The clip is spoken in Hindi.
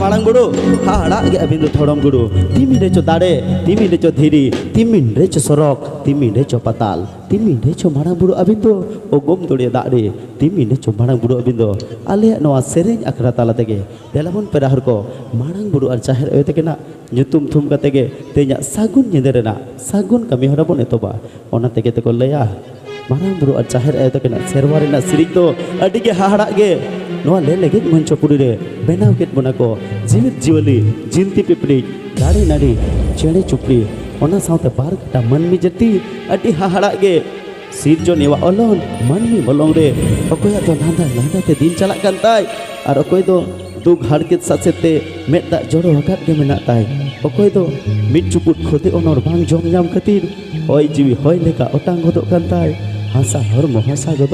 मांग बुड़ो हाड़ा गे अबिन थोड़म गुरु तिमी रेचो दाड़े तिमी रेचो धीरी तिमी रेचो सरक तिमी रेचो पताल तिमी रेचो मांग बुड़ो अबिन दो ओगम तोड़े दाड़े तिमी रेचो मांग बुड़ो अबिन दो आले नवा सेरेंज अखरा ताला तेगे देलाबन पेराहर को मांग बुड़ो और चाहेर अयो तेगे ना nyutum thum katege tenya sagun nyederena sagun kami hora bon etoba ona tege te ko leya marang buru ar chaher ayo tekena serwari na sirik do adi ge hahara ge noa le lege mancho puri re benaw ket bonako jivit jiwali jinti pipri dari nari chede chupri ona saute bar kata manmi jati adi hahara ge sirjo newa olon manmi bolong re okoya to nanda te din chalak kan tai ar okoy do दुख हाड़केत सासेते मेद दा जोड़ो हकात के मेना ताई ओकोय दो मिट चुपुट खोते ओनर बांग जम जाम खातिर होय जीवी होय लेका ओटांग गोदो कान ताई हासा हरमो हासा गोदो